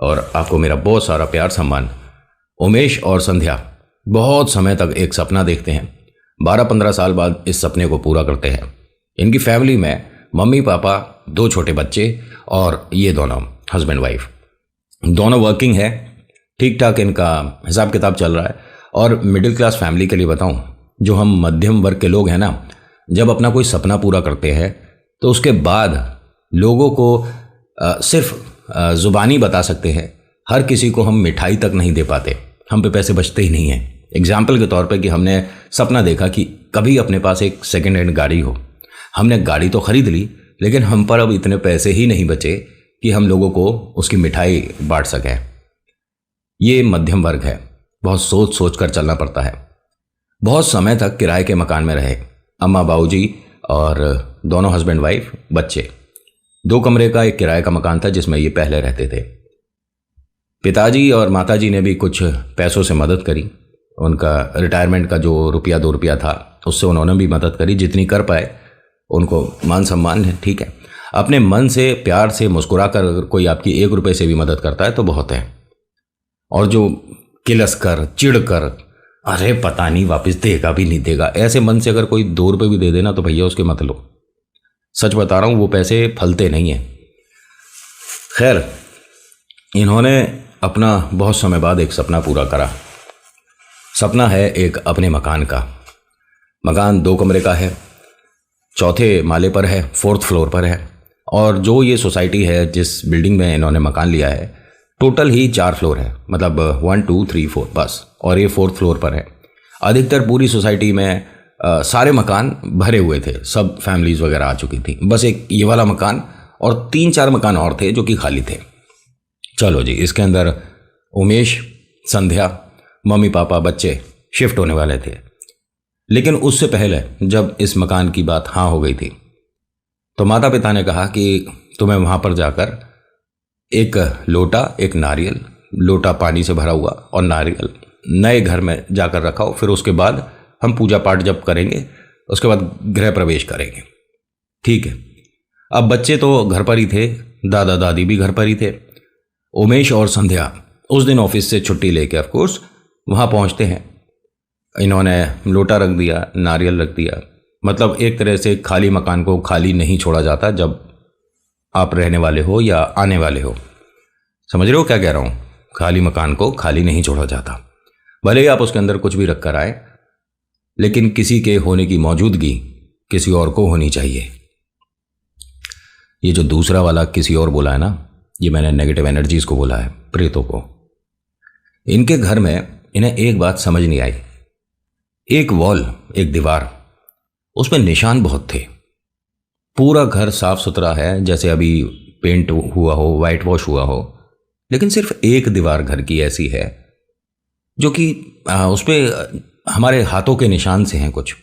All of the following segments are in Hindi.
और आपको मेरा बहुत सारा प्यार सम्मान। उमेश और संध्या बहुत समय तक एक सपना देखते हैं, 12-15 साल बाद इस सपने को पूरा करते हैं। इनकी फैमिली में मम्मी पापा, 2 छोटे बच्चे और ये दोनों हस्बैंड वाइफ, दोनों वर्किंग है। ठीक ठाक इनका हिसाब किताब चल रहा है। और मिडिल क्लास फैमिली के लिए बताऊं, जो हम मध्यम वर्ग के लोग हैं ना, जब अपना कोई सपना पूरा करते हैं तो उसके बाद लोगों को सिर्फ ज़ुबानी बता सकते हैं, हर किसी को हम मिठाई तक नहीं दे पाते, हम पे पैसे बचते ही नहीं हैं। एग्जाम्पल के तौर पे कि हमने सपना देखा कि कभी अपने पास एक सेकेंड हैंड गाड़ी हो। हमने गाड़ी तो खरीद ली, लेकिन हम पर अब इतने पैसे ही नहीं बचे कि हम लोगों को उसकी मिठाई बांट सकें। ये मध्यम वर्ग है, बहुत सोच सोच कर चलना पड़ता है। बहुत समय तक किराए के मकान में रहे, अम्मा बाबूजी और दोनों हस्बैंड वाइफ, बच्चे। 2 कमरे का एक किराए का मकान था जिसमें ये पहले रहते थे। पिताजी और माताजी ने भी कुछ पैसों से मदद करी। उनका रिटायरमेंट का जो ₹1-2 था उससे उन्होंने भी मदद करी, जितनी कर पाए। उनको मान सम्मान है, ठीक है। अपने मन से प्यार से मुस्कुरा कर अगर कोई आपकी ₹1 से भी मदद करता है तो बहुत है। और जो किलस कर, चिढ़ कर, अरे पता नहीं वापस देगा भी नहीं देगा, ऐसे मन से अगर कोई ₹2 भी दे देना तो भैया उसके मत लो। सच बता रहा हूँ, वो पैसे फलते नहीं हैं। खैर, इन्होंने अपना बहुत समय बाद एक सपना पूरा करा। सपना है एक अपने मकान का। मकान 2 कमरे का है, 4थे माले पर है, 4th फ्लोर पर है। और जो ये सोसाइटी है, जिस बिल्डिंग में इन्होंने मकान लिया है, टोटल ही 4 फ्लोर है, मतलब 1 2 3 4 बस, और ये 4th फ्लोर पर है। अधिकतर पूरी सोसाइटी में सारे मकान भरे हुए थे, सब फैमिलीज वगैरह आ चुकी थी। बस एक ये वाला मकान और 3-4 मकान और थे जो कि खाली थे। चलो जी, इसके अंदर उमेश, संध्या, मम्मी पापा, बच्चे शिफ्ट होने वाले थे। लेकिन उससे पहले जब इस मकान की बात हाँ हो गई थी तो माता पिता ने कहा कि तुम्हें वहाँ पर जाकर एक लोटा, एक नारियल, लोटा पानी से भरा हुआ और नारियल नए घर में जाकर रखाओ। फिर उसके बाद हम पूजा पाठ जब करेंगे उसके बाद गृह प्रवेश करेंगे, ठीक है। अब बच्चे तो घर पर ही थे, दादा दादी भी घर पर ही थे। उमेश और संध्या उस दिन ऑफिस से छुट्टी लेके ऑफकोर्स वहाँ पहुँचते हैं। इन्होंने लोटा रख दिया, नारियल रख दिया। मतलब एक तरह से खाली मकान को खाली नहीं छोड़ा जाता जब आप रहने वाले हो या आने वाले हो। समझ रहे हो क्या कह रहा हूँ? खाली मकान को खाली नहीं छोड़ा जाता, भले ही आप उसके अंदर कुछ भी रख कर आए, लेकिन किसी के होने की मौजूदगी किसी और को होनी चाहिए। ये जो दूसरा वाला किसी और बोला है ना, ये मैंने नेगेटिव एनर्जीज को बोला है, प्रेतों को। इनके घर में इन्हें एक बात समझ नहीं आई। एक वॉल, एक दीवार, उसमें निशान बहुत थे। पूरा घर साफ सुथरा है, जैसे अभी पेंट हुआ हो, वाइट वॉश हुआ हो, लेकिन सिर्फ एक दीवार घर की ऐसी है जो कि उस पर हमारे हाथों के निशान से हैं कुछ।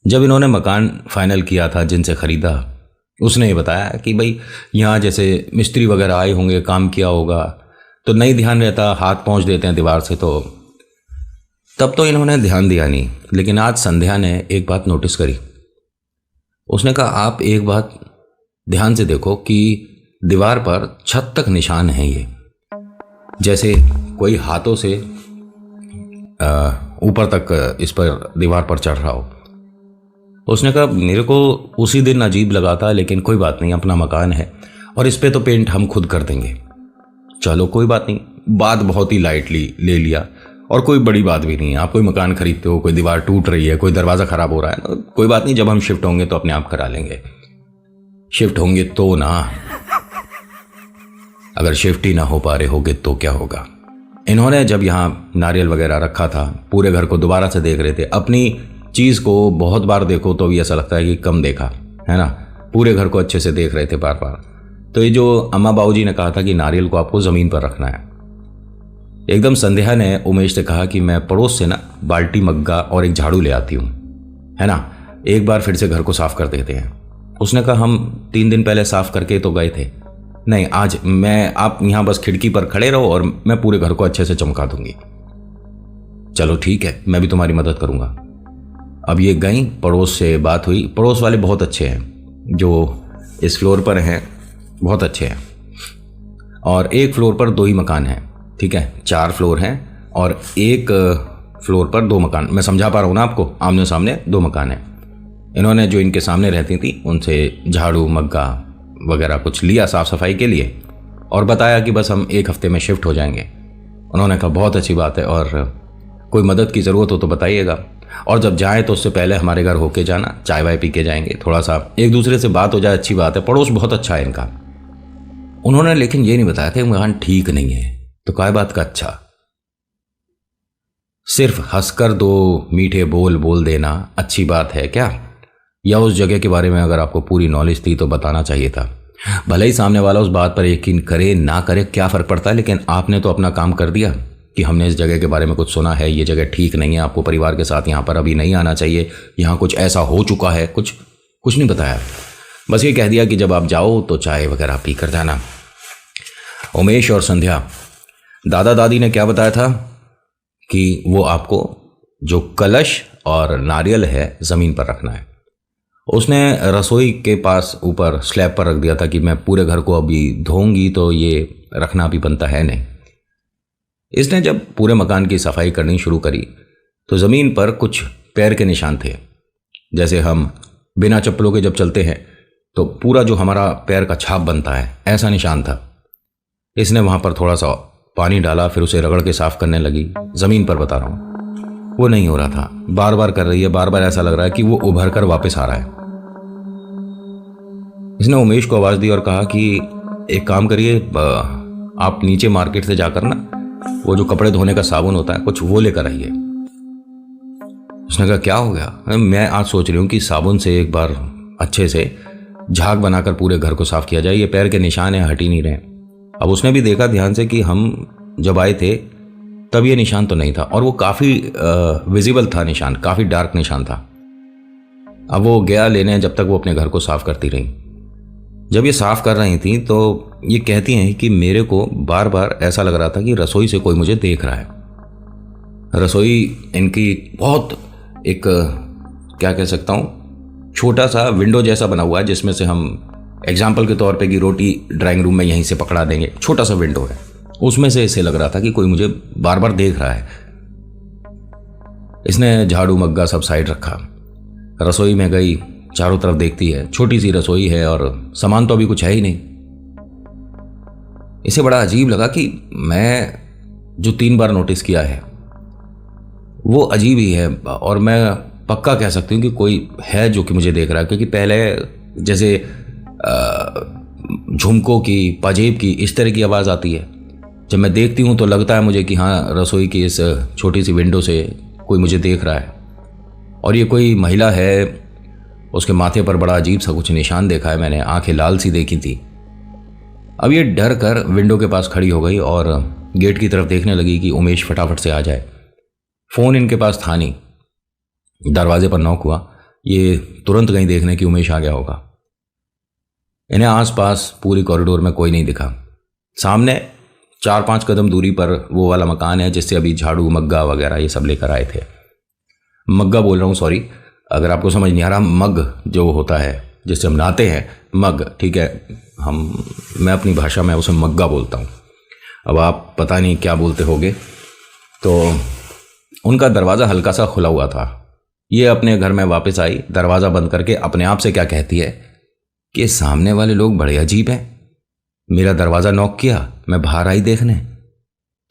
जब इन्होंने मकान फाइनल किया था, जिनसे ख़रीदा, उसने ये बताया कि भाई यहाँ जैसे मिस्त्री वगैरह आए होंगे, काम किया होगा, तो नहीं ध्यान रहता, हाथ पहुँच देते हैं दीवार से, तो तब तो इन्होंने ध्यान दिया नहीं। लेकिन आज संध्या ने एक बात नोटिस करी। उसने कहा आप एक बात ध्यान से देखो कि दीवार पर छत तक निशान है, ये जैसे कोई हाथों से ऊपर तक इस पर दीवार पर चढ़ रहा हो। उसने कहा मेरे को उसी दिन अजीब लगा था, लेकिन कोई बात नहीं, अपना मकान है और इस पे तो पेंट हम खुद कर देंगे। चलो कोई बात नहीं, बात बहुत ही लाइटली ले लिया और कोई बड़ी बात भी नहीं है। आप कोई मकान खरीदते हो, कोई दीवार टूट रही है, कोई दरवाज़ा ख़राब हो रहा है, तो कोई बात नहीं, जब हम शिफ्ट होंगे तो अपने आप करा लेंगे। शिफ्ट होंगे तो ना, अगर शिफ्ट ही ना हो पा रहे होगे तो क्या होगा। इन्होंने जब यहाँ नारियल वगैरह रखा था, पूरे घर को दोबारा से देख रहे थे। अपनी चीज़ को बहुत बार देखो तो भी ऐसा लगता है कि कम देखा है ना। पूरे घर को अच्छे से देख रहे थे बार बार। तो ये जो अम्मा बाबूजी ने कहा था कि नारियल को आपको ज़मीन पर रखना है, एकदम संध्या ने उमेश से कहा कि मैं पड़ोस से ना बाल्टी, मग्गा और एक झाड़ू ले आती हूँ, है ना, एक बार फिर से घर को साफ कर देते हैं। उसने कहा हम 3 दिन पहले साफ करके तो गए थे, नहीं आज आप यहाँ बस खिड़की पर खड़े रहो और मैं पूरे घर को अच्छे से चमका दूंगी। चलो ठीक है, मैं भी तुम्हारी मदद करूँगा। अब ये गई, पड़ोस से बात हुई। पड़ोस वाले बहुत अच्छे हैं, जो इस फ्लोर पर हैं बहुत अच्छे हैं। और एक फ्लोर पर 2 ही मकान हैं, ठीक है, 4 फ्लोर हैं और एक फ्लोर पर 2 मकान। मैं समझा पा रहा हूँ ना आपको, आमने सामने 2 मकान हैं। इन्होंने जो इनके सामने रहती थी उनसे झाड़ू मग्गा वगैरह कुछ लिया साफ़ सफाई के लिए और बताया कि बस हम 1 हफ्ते में शिफ्ट हो जाएंगे। उन्होंने कहा बहुत अच्छी बात है और कोई मदद की ज़रूरत हो तो बताइएगा, और जब जाएँ तो उससे पहले हमारे घर होके जाना, चाय वाय पी के जाएंगे, थोड़ा सा एक दूसरे से बात हो जाए, अच्छी बात है, पड़ोस बहुत अच्छा है इनका। उन्होंने लेकिन ये नहीं बताया था मकान ठीक नहीं है। तो काय बात का अच्छा, सिर्फ हंसकर 2 मीठे बोल बोल देना अच्छी बात है क्या? या उस जगह के बारे में अगर आपको पूरी नॉलेज थी तो बताना चाहिए था। भले ही सामने वाला उस बात पर यकीन करे ना करे, क्या फ़र्क पड़ता है, लेकिन आपने तो अपना काम कर दिया कि हमने इस जगह के बारे में कुछ सुना है, ये जगह ठीक नहीं है, आपको परिवार के साथ यहाँ पर अभी नहीं आना चाहिए, यहाँ कुछ ऐसा हो चुका है। कुछ नहीं बताया, बस ये कह दिया कि जब आप जाओ तो चाय वगैरह पी कर जाना। उमेश और संध्या, दादा दादी ने क्या बताया था कि वो आपको जो कलश और नारियल है ज़मीन पर रखना है। उसने रसोई के पास ऊपर स्लैब पर रख दिया था कि मैं पूरे घर को अभी धोऊंगी तो ये रखना भी बनता है नहीं। इसने जब पूरे मकान की सफाई करनी शुरू करी तो ज़मीन पर कुछ पैर के निशान थे, जैसे हम बिना चप्पलों के जब चलते हैं तो पूरा जो हमारा पैर का छाप बनता है, ऐसा निशान था। इसने वहाँ पर थोड़ा सा पानी डाला, फिर उसे रगड़ के साफ करने लगी। ज़मीन पर बता रहा हूँ, वो नहीं हो रहा था, बार बार कर रही है, बार बार ऐसा लग रहा है कि वो उभर कर वापस आ रहा है। इसने उमेश को आवाज़ दी और कहा कि एक काम करिए, आप नीचे मार्केट से जाकर ना वो जो कपड़े धोने का साबुन होता है कुछ वो लेकर आइए। उसने कहा क्या हो गया? मैं आज सोच रही हूँ कि साबुन से एक बार अच्छे से झाग बनाकर पूरे घर को साफ किया जाए, ये पैर के निशान है, हट ही नहीं रहे। अब उसने भी देखा ध्यान से कि हम जब आए थे तब ये निशान तो नहीं था, और वो काफ़ी विजिबल था निशान, काफ़ी डार्क निशान था। अब वो गया लेने, जब तक वो अपने घर को साफ करती रही। जब ये साफ कर रही थी तो ये कहती हैं कि मेरे को बार बार ऐसा लग रहा था कि रसोई से कोई मुझे देख रहा है। रसोई इनकी बहुत एक क्या कह सकता हूँ, छोटा सा विंडो जैसा बना हुआ है, जिसमें से हम एग्जाम्पल के तौर पे कि रोटी ड्राइंग रूम में यहीं से पकड़ा देंगे, छोटा सा विंडो है, उसमें से इसे लग रहा था कि कोई मुझे बार बार देख रहा है। इसने झाड़ू मग्गा सब साइड रखा, रसोई में गई, चारों तरफ देखती है, छोटी सी रसोई है और सामान तो अभी कुछ है ही नहीं। इसे बड़ा अजीब लगा कि मैं जो 3 बार नोटिस किया है वो अजीब ही है, और मैं पक्का कह सकती हूँ कि कोई है जो कि मुझे देख रहा है, क्योंकि पहले जैसे झुमकों की, पाजेब की, इस तरह की आवाज़ आती है। जब मैं देखती हूँ तो लगता है मुझे कि हाँ, रसोई की इस छोटी सी विंडो से कोई मुझे देख रहा है। और ये कोई महिला है, उसके माथे पर बड़ा अजीब सा कुछ निशान देखा है मैंने, आंखें लाल सी देखी थी। अब ये डर कर विंडो के पास खड़ी हो गई और गेट की तरफ देखने लगी कि उमेश फटाफट से आ जाए। फ़ोन इनके पास था नहीं, दरवाजे पर नॉक हुआ, ये तुरंत गई देखने कि उमेश आ गया होगा। इन्हें आसपास पूरी कॉरिडोर में कोई नहीं दिखा। सामने 4-5 कदम दूरी पर वो वाला मकान है जिससे अभी झाड़ू मग्गा वगैरह ये सब लेकर आए थे। मग्गा बोल रहा हूँ, सॉरी, अगर आपको समझ नहीं आ रहा, मग जो होता है जिससे हम नहाते हैं, मग, ठीक है, मैं अपनी भाषा में उसे मग्गा बोलता हूँ, अब आप पता नहीं क्या बोलते होगे। तो उनका दरवाज़ा हल्का सा खुला हुआ था। ये अपने घर में वापस आई, दरवाज़ा बंद करके अपने आप से क्या कहती है कि सामने वाले लोग बड़े अजीब हैं, मेरा दरवाज़ा नॉक किया, मैं बाहर आई देखने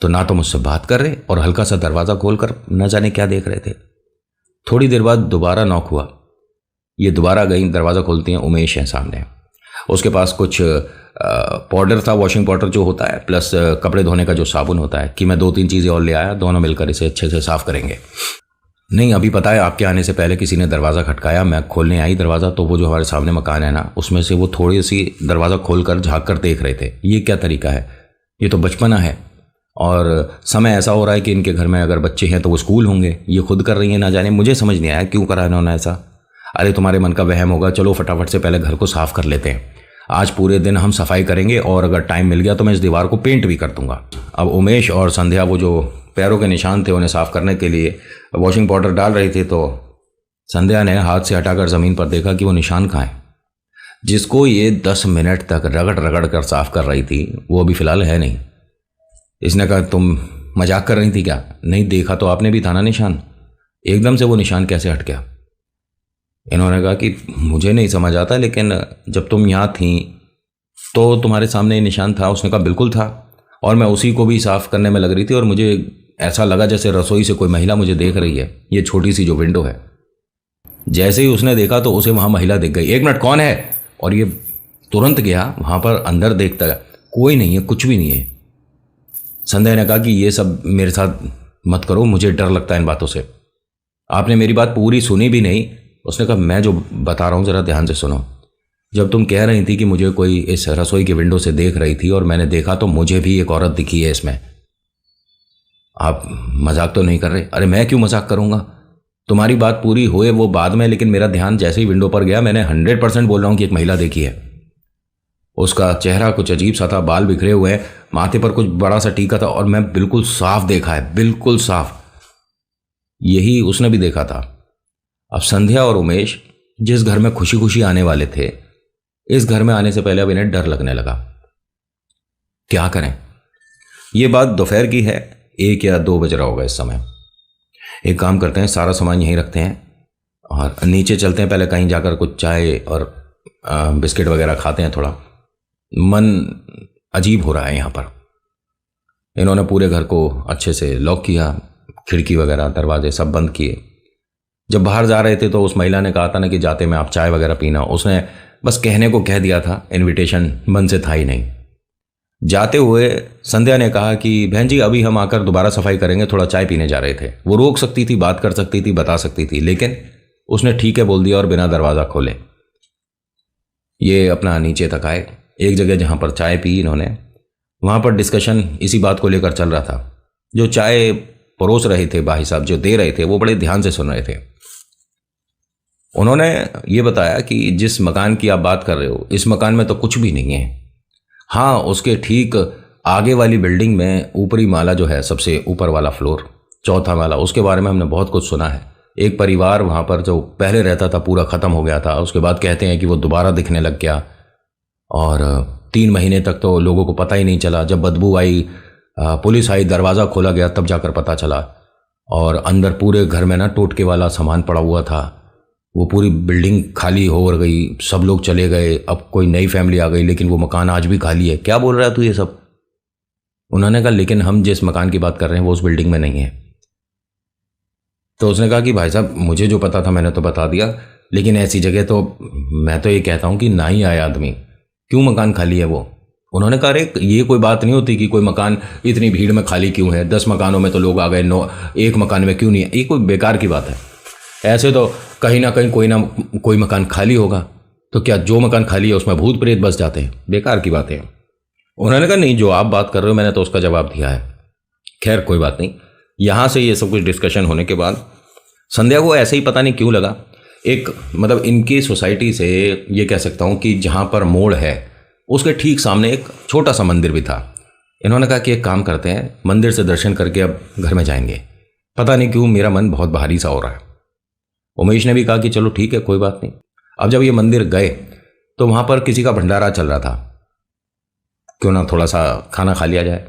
तो ना तो मुझसे बात कर रहे और हल्का सा दरवाज़ा खोलकर न जाने क्या देख रहे थे। थोड़ी देर बाद दोबारा नॉक हुआ, ये दोबारा गई, दरवाज़ा खोलती हैं, उमेश है सामने। उसके पास कुछ पाउडर था, वॉशिंग पाउडर जो होता है, प्लस कपड़े धोने का जो साबुन होता है, कि मैं 2-3 चीज़ें और ले आया, दोनों मिलकर इसे अच्छे से साफ़ करेंगे। नहीं, अभी पता है आपके आने से पहले किसी ने दरवाज़ा खटकाया, मैं खोलने आई दरवाज़ा, तो वो जो हमारे सामने मकान है ना, उसमें से वो थोड़ी सी दरवाज़ा खोल कर झाँक कर देख रहे थे। ये क्या तरीका है, ये तो बचपना है, और समय ऐसा हो रहा है कि इनके घर में अगर बच्चे हैं तो वो स्कूल होंगे, ये खुद कर रही हैं, ना जाने, मुझे समझ नहीं आया क्यों करा इन्होंने ऐसा। अरे तुम्हारे मन का वहम होगा, चलो फटाफट से पहले घर को साफ़ कर लेते हैं, आज पूरे दिन हम सफाई करेंगे और अगर टाइम मिल गया तो मैं इस दीवार को पेंट भी कर दूंगा। अब उमेश और संध्या वो जो पैरों के निशान थे उन्हें साफ़ करने के लिए वॉशिंग पाउडर डाल रही थी, तो संध्या ने हाथ से हटाकर ज़मीन पर देखा कि वो निशान कहाँ है। जिसको ये 10 मिनट तक रगड़ रगड़ कर साफ कर रही थी वो अभी फ़िलहाल है नहीं। इसने कहा तुम मजाक कर रही थी क्या? नहीं, देखा तो आपने भी था ना निशान। एकदम से वो निशान कैसे हट गया? इन्होंने कहा कि मुझे नहीं समझ आता, लेकिन जब तुम यहाँ थी तो तुम्हारे सामने ये निशान था। उसने कहा बिल्कुल था, और मैं उसी को भी साफ़ करने में लग रही थी और मुझे ऐसा लगा जैसे रसोई से कोई महिला मुझे देख रही है। ये छोटी सी जो विंडो है, जैसे ही उसने देखा तो उसे वहाँ महिला दिख गई। 1 मिनट, कौन है? और ये तुरंत गया वहाँ पर, अंदर देखता है कोई नहीं है, कुछ भी नहीं है। संध्या ने कहा कि ये सब मेरे साथ मत करो, मुझे डर लगता है इन बातों से। आपने मेरी बात पूरी सुनी भी नहीं। उसने कहा मैं जो बता रहा हूँ ज़रा ध्यान से सुनो। जब तुम कह रही थी कि मुझे कोई इस रसोई की विंडो से देख रही थी और मैंने देखा, तो मुझे भी एक औरत दिखी है इसमें। आप मजाक तो नहीं कर रहे? अरे मैं क्यों मजाक करूँगा, तुम्हारी बात पूरी हुए वो बाद में, लेकिन मेरा ध्यान जैसे ही विंडो पर गया मैंने 100% बोल रहा हूँ कि एक महिला देखी है। उसका चेहरा कुछ अजीब सा था, बाल बिखरे हुए हैं, माथे पर कुछ बड़ा सा टीका था, और मैं बिल्कुल साफ देखा है, बिल्कुल साफ। यही उसने भी देखा था। अब संध्या और उमेश जिस घर में खुशी खुशी आने वाले थे, इस घर में आने से पहले अब इन्हें डर लगने लगा। क्या करें? ये बात दोपहर की है, 1 या 2 बज रहा होगा इस समय। एक काम करते हैं, सारा सामान यहीं रखते हैं और नीचे चलते हैं, पहले कहीं जाकर कुछ चाय और बिस्किट वगैरह खाते हैं। थोड़ा मन अजीब हो रहा है यहाँ पर। इन्होंने पूरे घर को अच्छे से लॉक किया, खिड़की वगैरह दरवाजे सब बंद किए। जब बाहर जा रहे थे तो उस महिला ने कहा था ना कि जाते में आप चाय वगैरह पीना, उसने बस कहने को कह दिया था, इनविटेशन मन से था ही नहीं। जाते हुए संध्या ने कहा कि बहन जी अभी हम आकर दोबारा सफाई करेंगे, थोड़ा चाय पीने जा रहे थे। वो रोक सकती थी, बात कर सकती थी, बता सकती थी, लेकिन उसने ठीक है बोल दिया और बिना दरवाज़ा खोले ये अपना नीचे तक आए। एक जगह जहाँ पर चाय पी इन्होंने, वहाँ पर डिस्कशन इसी बात को लेकर चल रहा था। जो चाय परोस रहे थे भाई साहब, जो दे रहे थे, वो बड़े ध्यान से सुन रहे थे। उन्होंने ये बताया कि जिस मकान की आप बात कर रहे हो, इस मकान में तो कुछ भी नहीं है। हाँ, उसके ठीक आगे वाली बिल्डिंग में ऊपरी माला जो है, सबसे ऊपर वाला फ्लोर, चौथा माला, उसके बारे में हमने बहुत कुछ सुना है। एक परिवार वहाँ पर जो पहले रहता था पूरा ख़त्म हो गया था, उसके बाद कहते हैं कि वो दोबारा दिखने लग गया, और 3 महीने तक तो लोगों को पता ही नहीं चला। जब बदबू आई, पुलिस आई, दरवाज़ा खोला गया, तब जाकर पता चला। और अंदर पूरे घर में ना टोटके वाला सामान पड़ा हुआ था। वो पूरी बिल्डिंग खाली हो गई, सब लोग चले गए, अब कोई नई फैमिली आ गई, लेकिन वो मकान आज भी खाली है। क्या बोल रहा है तू ये सब? उन्होंने कहा लेकिन हम जिस मकान की बात कर रहे हैं वो उस बिल्डिंग में नहीं है। तो उसने कहा कि भाई साहब मुझे जो पता था मैंने तो बता दिया, लेकिन ऐसी जगह तो मैं तो ये कहता हूँ कि ना ही आए आदमी, क्यों मकान खाली है वो? उन्होंने कहा अरे ये कोई बात नहीं होती कि कोई मकान इतनी भीड़ में खाली क्यों है, 10 मकानों में तो लोग आ गए, 1 मकान में क्यों नहीं है? ये कोई बेकार की बात है। ऐसे तो कहीं ना कहीं कोई ना कोई मकान खाली होगा, तो क्या जो मकान खाली है उसमें भूत प्रेत बस जाते हैं? बेकार की बात है। उन्होंने कहा नहीं, जो आप बात कर रहे हो मैंने तो उसका जवाब दिया है। खैर कोई बात नहीं। यहाँ से ये सब कुछ डिस्कशन होने के बाद संध्या को ऐसे ही पता नहीं क्यों लगा, एक मतलब इनकी सोसाइटी से ये कह सकता हूँ कि जहाँ पर मोड़ है उसके ठीक सामने एक छोटा सा मंदिर भी था। इन्होंने कहा कि एक काम करते हैं, मंदिर से दर्शन करके अब घर में जाएंगे। पता नहीं क्यों मेरा मन बहुत भारी सा हो रहा है। उमेश ने भी कहा कि चलो ठीक है कोई बात नहीं। अब जब ये मंदिर गए तो वहाँ पर किसी का भंडारा चल रहा था, क्यों ना थोड़ा सा खाना खा लिया जाए।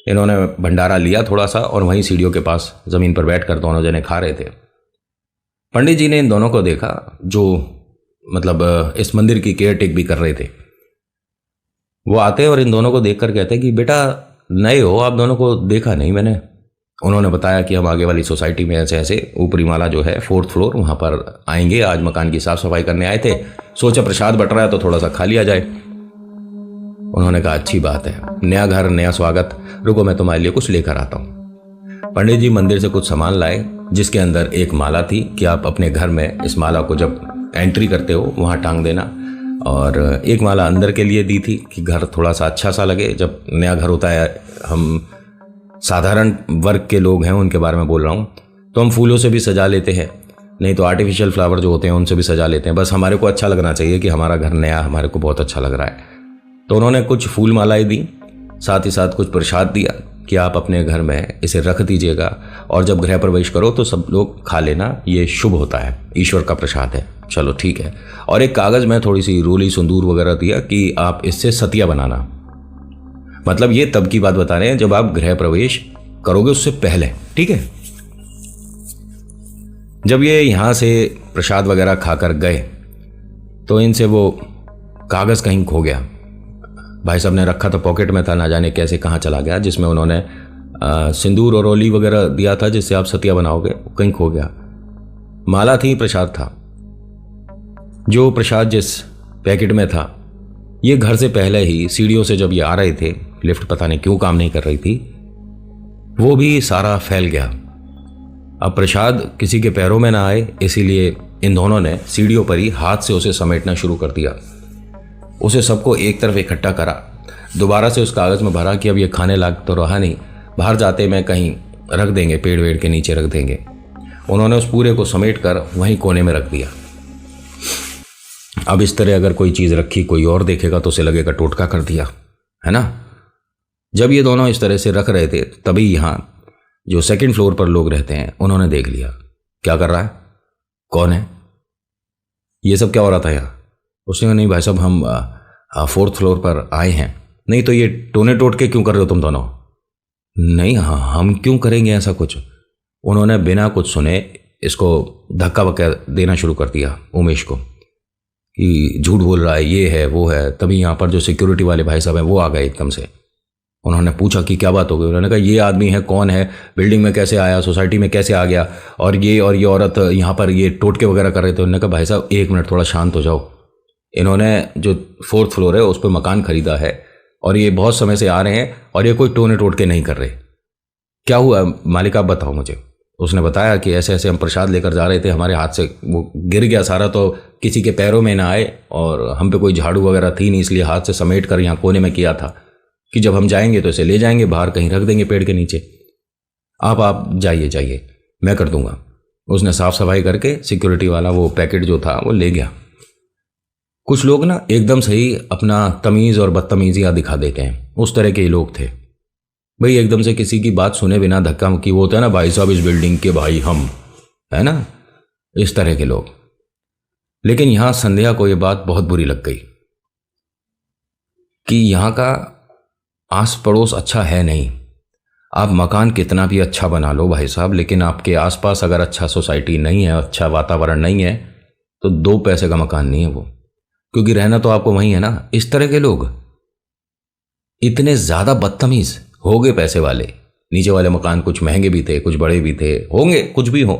इन्होंने भंडारा लिया थोड़ा सा और वहीं सीढ़ियों के पास ज़मीन पर बैठकर दोनों जने खा रहे थे। पंडित जी ने इन दोनों को देखा, जो मतलब इस मंदिर की केयर टेक भी कर रहे थे। वो आते और इन दोनों को देखकर कहते कि बेटा नए हो, आप दोनों को देखा नहीं मैंने। उन्होंने बताया कि हम आगे वाली सोसाइटी में ऐसे ऐसे ऊपरी माला जो है 4th फ्लोर, वहाँ पर आएंगे, आज मकान की साफ सफाई करने आए थे, सोचा प्रसाद बट रहा है तो थोड़ा सा खा लिया जाए। उन्होंने कहा अच्छी बात है, नया घर नया स्वागत, रुको मैं तुम्हारे लिए कुछ लेकर आता हूँ। पंडित जी मंदिर से कुछ सामान लाए जिसके अंदर एक माला थी कि आप अपने घर में इस माला को जब एंट्री करते हो वहाँ टांग देना, और एक माला अंदर के लिए दी थी कि घर थोड़ा सा अच्छा सा लगे। जब नया घर होता है, हम साधारण वर्ग के लोग हैं उनके बारे में बोल रहा हूँ, तो हम फूलों से भी सजा लेते हैं, नहीं तो आर्टिफिशियल फ्लावर जो होते हैं उनसे भी सजा लेते हैं। बस हमारे को अच्छा लगना चाहिए कि हमारा घर नया, हमारे को बहुत अच्छा लग रहा है। तो उन्होंने कुछ फूल मालाएं दी, साथ ही साथ कुछ प्रसाद दिया, कि आप अपने घर में इसे रख दीजिएगा और जब गृह प्रवेश करो तो सब लोग खा लेना, ये शुभ होता है, ईश्वर का प्रसाद है। चलो ठीक है। और एक कागज़ में थोड़ी सी रोली सिंदूर वगैरह दिया कि आप इससे सतिया बनाना। मतलब ये तब की बात बता रहे हैं जब आप गृह प्रवेश करोगे, उससे पहले, ठीक है। जब ये यहाँ से प्रसाद वगैरह खाकर गए तो इनसे वो कागज़ कहीं खो गया। भाई साहब ने रखा था पॉकेट में था, ना जाने कैसे कहाँ चला गया, जिसमें उन्होंने सिंदूर और रोली वगैरह दिया था जिससे आप सतिया बनाओगे, कहीं खो गया। माला थी, प्रसाद था। जो प्रसाद जिस पैकेट में था, ये घर से पहले ही सीढ़ियों से जब ये आ रहे थे, लिफ्ट पता नहीं क्यों काम नहीं कर रही थी, वो भी सारा फैल गया। अब प्रसाद किसी के पैरों में ना आए, इसीलिए इन दोनों ने सीढ़ियों पर ही हाथ से उसे समेटना शुरू कर दिया। उसे सबको एक तरफ इकट्ठा करा, दोबारा से उस कागज़ में भरा कि अब ये खाने लायक तो रहा नहीं, बाहर जाते में कहीं रख देंगे, पेड़ वेड़ के नीचे रख देंगे। उन्होंने उस पूरे को समेट कर वहीं कोने में रख दिया। अब इस तरह अगर कोई चीज़ रखी कोई और देखेगा तो उसे लगेगा टोटका कर दिया, है ना। जब ये दोनों इस तरह से रख रहे थे तभी यहाँ जो सेकंड फ्लोर पर लोग रहते हैं उन्होंने देख लिया। क्या कर रहा है, कौन है, ये सब क्या हो रहा था यहाँ। उसने कहा नहीं भाई साहब, हम फोर्थ फ्लोर पर आए हैं। नहीं तो ये टोने टोट के क्यों कर रहे हो तुम दोनों। नहीं, हाँ हम क्यों करेंगे ऐसा कुछ। उन्होंने बिना कुछ सुने इसको धक्का वक्का देना शुरू कर दिया उमेश को कि झूठ बोल रहा है, ये है वो है। तभी यहाँ पर जो सिक्योरिटी वाले भाई साहब हैं वो आ गए एकदम से। उन्होंने पूछा कि क्या बात हो गई। उन्होंने कहा ये आदमी है, कौन है, बिल्डिंग में कैसे आया, सोसाइटी में कैसे आ गया, और ये औरत यहाँ पर ये टोटके वगैरह कर रहे थे। उन्होंने कहा भाई साहब एक मिनट थोड़ा शांत हो जाओ। इन्होंने जो फोर्थ फ्लोर है उस पर मकान खरीदा है और ये बहुत समय से आ रहे हैं और ये कोई टोने टोटके नहीं कर रहे। क्या हुआ मालिक, आप बताओ मुझे। उसने बताया कि ऐसे ऐसे हम प्रसाद लेकर जा रहे थे, हमारे हाथ से वो गिर गया सारा, तो किसी के पैरों में ना आए और हम पे कोई झाड़ू वगैरह थी नहीं, इसलिए हाथ से समेट कर यहाँ कोने में किया था कि जब हम जाएंगे तो इसे ले जाएंगे, बाहर कहीं रख देंगे पेड़ के नीचे। आप जाइए मैं कर दूंगा। उसने साफ सफाई करके सिक्योरिटी वाला वो पैकेट जो था वो ले गया। कुछ लोग ना एकदम से ही अपना तमीज़ और बदतमीजियाँ दिखा देते हैं, उस तरह के ही लोग थे भाई। एकदम से किसी की बात सुने बिना धक्का मुक्की, वो होता है ना भाई साहब इस बिल्डिंग के भाई हम, है ना, इस तरह के लोग। लेकिन यहां संध्या को ये बात बहुत बुरी लग गई कि यहाँ का आस पड़ोस अच्छा है नहीं। आप मकान कितना भी अच्छा बना लो भाई साहब, लेकिन आपके आसपास अगर अच्छा सोसाइटी नहीं है, अच्छा वातावरण नहीं है, तो 2 पैसे का मकान नहीं है वो, क्योंकि रहना तो आपको वहीं है ना। इस तरह के लोग इतने ज़्यादा बदतमीज़ हो गए पैसे वाले। नीचे वाले मकान कुछ महंगे भी थे, कुछ बड़े भी थे, होंगे कुछ भी हो,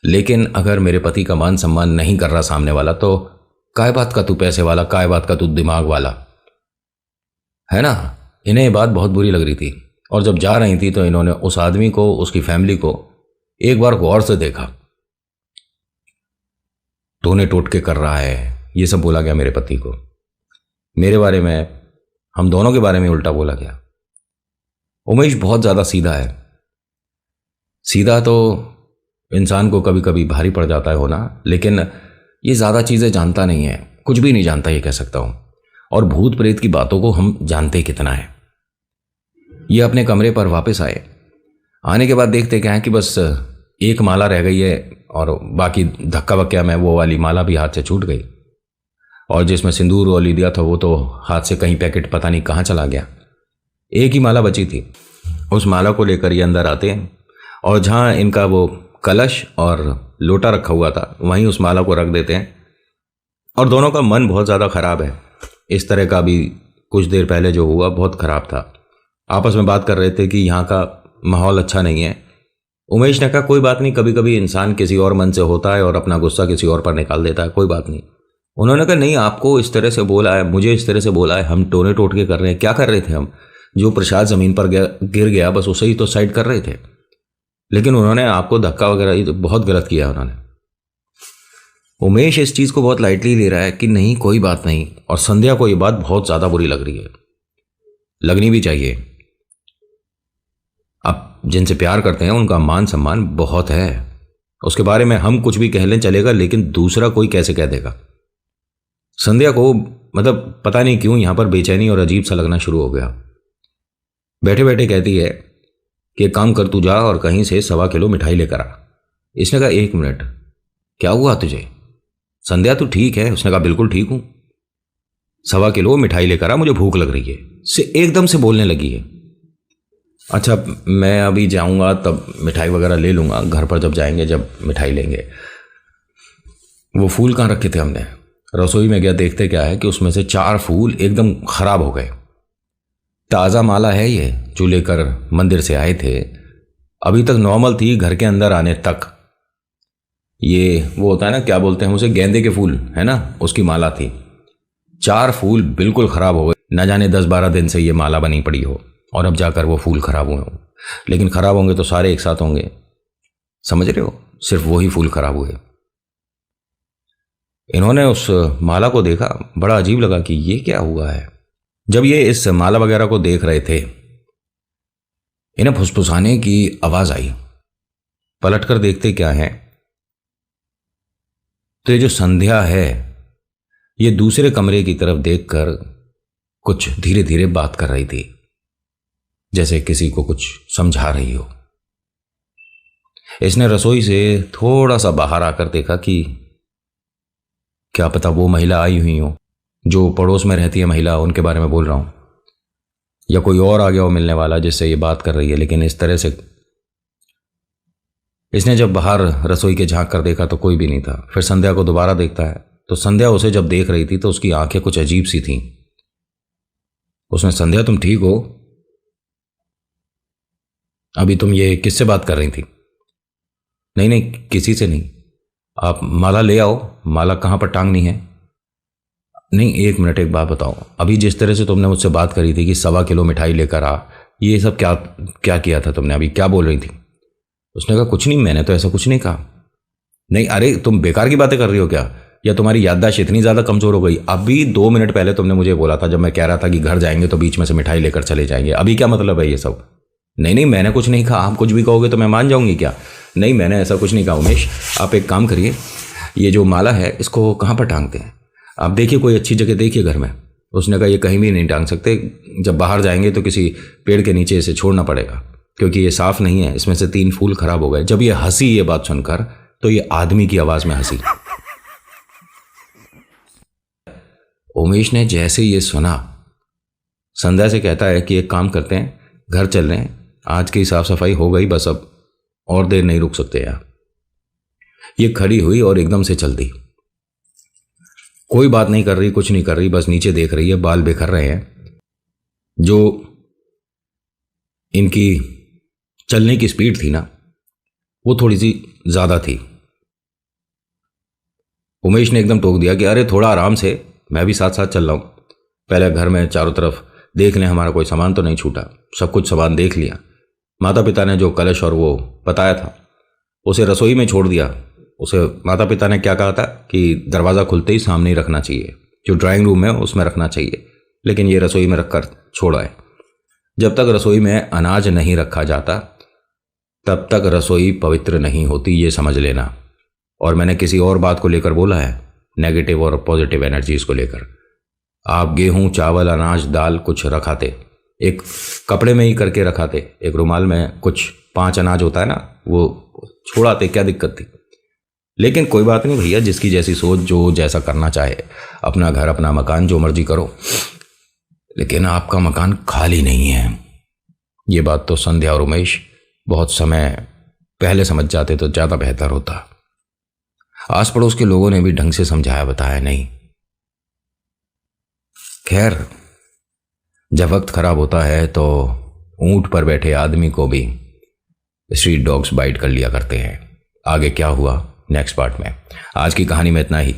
लेकिन अगर मेरे पति का मान सम्मान नहीं कर रहा सामने वाला, तो काय बात का तू पैसे वाला, काय बात का तू दिमाग वाला, है ना। इन्हें ये बात बहुत बुरी लग रही थी और जब जा रही थी तो इन्होंने उस आदमी को, उसकी फैमिली को एक बार गौर से देखा। टोने टोटके कर रहा है, ये सब बोला गया मेरे पति को। मेरे बारे में, हम दोनों के बारे में उल्टा बोला गया। उमेश बहुत ज़्यादा सीधा है। सीधा तो इंसान को कभी कभी भारी पड़ जाता है होना, लेकिन ये ज़्यादा चीज़ें जानता नहीं है, कुछ भी नहीं जानता ये कह सकता हूँ। और भूत प्रेत की बातों को हम जानते कितना है। ये अपने कमरे पर वापस आए। आने के बाद देखते क्या है कि बस एक माला रह गई है और बाकी धक्का वक्का में वो वाली माला भी हाथ से छूट गई, और जिसमें सिंदूर वाली दिया था वो तो हाथ से कहीं पैकेट पता नहीं कहाँ चला गया। एक ही माला बची थी। उस माला को लेकर ये अंदर आते हैं और जहाँ इनका वो कलश और लोटा रखा हुआ था वहीं उस माला को रख देते हैं। और दोनों का मन बहुत ज़्यादा ख़राब है। इस तरह का भी कुछ देर पहले जो हुआ बहुत ख़राब था। आपस में बात कर रहे थे कि यहाँ का माहौल अच्छा नहीं है। उमेश ने कहा कोई बात नहीं, कभी कभी इंसान किसी और मन से होता है और अपना गुस्सा किसी और पर निकाल देता है, कोई बात नहीं। उन्होंने कहा नहीं, आपको इस तरह से बोला है, मुझे इस तरह से बोला है, हम टोने टोटके कर रहे हैं। क्या कर रहे थे हम? जो प्रसाद ज़मीन पर गिर गया बस उसे ही तो साइड कर रहे थे। लेकिन उन्होंने आपको धक्का वगैरह, ये तो बहुत गलत किया उन्होंने। उमेश इस चीज़ को बहुत लाइटली ले रहा है कि नहीं कोई बात नहीं, और संध्या को ये बात बहुत ज़्यादा बुरी लग रही है, लगनी भी चाहिए। अब जिनसे प्यार करते हैं उनका मान सम्मान बहुत है, उसके बारे में हम कुछ भी कह लें चलेगा, लेकिन दूसरा कोई कैसे कह देगा। संध्या को मतलब पता नहीं क्यों यहाँ पर बेचैनी और अजीब सा लगना शुरू हो गया। बैठे बैठे कहती है कि एक काम कर, तू जा और कहीं से 1.25 किलो मिठाई लेकर आ। इसने कहा 1 मिनट, क्या हुआ तुझे? संध्या तू ठीक है? उसने कहा बिल्कुल ठीक हूं। 1.25 किलो मिठाई लेकर आ, मुझे भूख लग रही है। से एकदम से बोलने लगी है। अच्छा मैं अभी जाऊंगा तब मिठाई वगैरह ले लूंगा, घर पर जब जाएंगे जब मिठाई लेंगे। वो फूल कहाँ रखे थे हमने? रसोई में गया, देखते क्या है कि उसमें से 4 फूल एकदम खराब हो गए। ताज़ा माला है ये, जो लेकर मंदिर से आए थे, अभी तक नॉर्मल थी घर के अंदर आने तक। ये वो होता है ना, क्या बोलते हैं उसे, गेंदे के फूल है ना, उसकी माला थी। 4 फूल बिल्कुल खराब हो गए। न जाने 10-12 दिन से ये माला बनी पड़ी हो और अब जाकर वो फूल खराब हुए हों। लेकिन खराब होंगे तो सारे एक साथ होंगे, समझ रहे हो? सिर्फ वही फूल खराब हुए। इन्होंने उस माला को देखा, बड़ा अजीब लगा कि ये क्या हुआ है। जब ये इस माला वगैरह को देख रहे थे, इन्हें फुसफुसाने की आवाज आई। पलटकर देखते क्या है तो ये जो संध्या है, ये दूसरे कमरे की तरफ देखकर कुछ धीरे धीरे बात कर रही थी, जैसे किसी को कुछ समझा रही हो। इसने रसोई से थोड़ा सा बाहर आकर देखा कि क्या पता वो महिला आई हुई हो, जो पड़ोस में रहती है महिला, उनके बारे में बोल रहा हूं, या कोई और आ गया हो मिलने वाला जिससे ये बात कर रही है। लेकिन इस तरह से इसने जब बाहर रसोई के झांक कर देखा तो कोई भी नहीं था। फिर संध्या को दोबारा देखता है तो संध्या उसे जब देख रही थी तो उसकी आंखें कुछ अजीब सी थीं। उसने, संध्या तुम ठीक हो? अभी तुम ये किससे बात कर रही थी? नहीं नहीं, किसी से नहीं। आप माला ले आओ, माला कहाँ पर टांगनी है? नहीं 1 मिनट, एक बात बताओ, अभी जिस तरह से तुमने मुझसे बात करी थी कि 1.25 किलो मिठाई लेकर आ, ये सब क्या क्या किया था तुमने? अभी क्या बोल रही थी? उसने कहा कुछ नहीं, मैंने तो ऐसा कुछ नहीं कहा। नहीं, अरे तुम बेकार की बातें कर रही हो क्या? या तुम्हारी याददाश्त इतनी ज़्यादा कमज़ोर हो गई? अभी 2 मिनट पहले तुमने मुझे बोला था, जब मैं कह रहा था कि घर जाएंगे तो बीच में से मिठाई लेकर चले जाएंगे। अभी क्या मतलब है ये सब? नहीं नहीं, मैंने कुछ नहीं कहा। आप कुछ भी कहोगे तो मैं मान जाऊंगी क्या? नहीं, मैंने ऐसा कुछ नहीं कहा। उमेश, आप एक काम करिए, ये जो माला है इसको कहाँ पर टांगते हैं? आप देखिए, कोई अच्छी जगह देखिए घर में। उसने कहा ये कहीं भी नहीं टांग सकते, जब बाहर जाएंगे तो किसी पेड़ के नीचे इसे छोड़ना पड़ेगा, क्योंकि ये साफ नहीं है, इसमें से 3 फूल खराब हो गए। जब ये हंसी ये बात सुनकर, तो ये आदमी की आवाज में हंसी। उमेश ने जैसे ये सुना, संध्या से कहता है कि एक काम करते हैं, घर चल रहे हैं, आज की साफ सफाई हो गई, बस अब और देर नहीं रुक सकते यार। ये खड़ी हुई और एकदम से चल दी। कोई बात नहीं कर रही, कुछ नहीं कर रही, बस नीचे देख रही है। बाल बिखर रहे हैं। जो इनकी चलने की स्पीड थी ना, वो थोड़ी सी ज्यादा थी। उमेश ने एकदम टोक दिया कि अरे थोड़ा आराम से, मैं भी साथ साथ चल रहा हूं। पहले घर में चारों तरफ देख लें, हमारा कोई सामान तो नहीं छूटा। सब कुछ सामान देख लिया। माता पिता ने जो कलश और वो बताया था, उसे रसोई में छोड़ दिया। उसे माता पिता ने क्या कहा था कि दरवाज़ा खुलते ही सामने ही रखना चाहिए, जो ड्राइंग रूम है उसमें रखना चाहिए, लेकिन ये रसोई में रखकर छोड़ा है। जब तक रसोई में अनाज नहीं रखा जाता तब तक रसोई पवित्र नहीं होती, ये समझ लेना। और मैंने किसी और बात को लेकर बोला है, नेगेटिव और पॉजिटिव एनर्जीज को लेकर। आप गेहूं, चावल, अनाज, दाल कुछ रखाते, एक कपड़े में ही करके रखाते, एक रुमाल में कुछ 5 अनाज होता है ना, वो छोड़ाते, क्या दिक्कत थी? लेकिन कोई बात नहीं भैया, जिसकी जैसी सोच, जो जैसा करना चाहे, अपना घर, अपना मकान, जो मर्जी करो, लेकिन आपका मकान खाली नहीं है। ये बात तो संध्या और उमेश बहुत समय पहले समझ जाते तो ज्यादा बेहतर होता। आस पड़ोस के लोगों ने भी ढंग से समझाया बताया नहीं। खैर, जब वक्त खराब होता है तो ऊंट पर बैठे आदमी को भी स्ट्रीट डॉग्स बाइट कर लिया करते हैं। आगे क्या हुआ नेक्स्ट पार्ट में। आज की कहानी में इतना ही।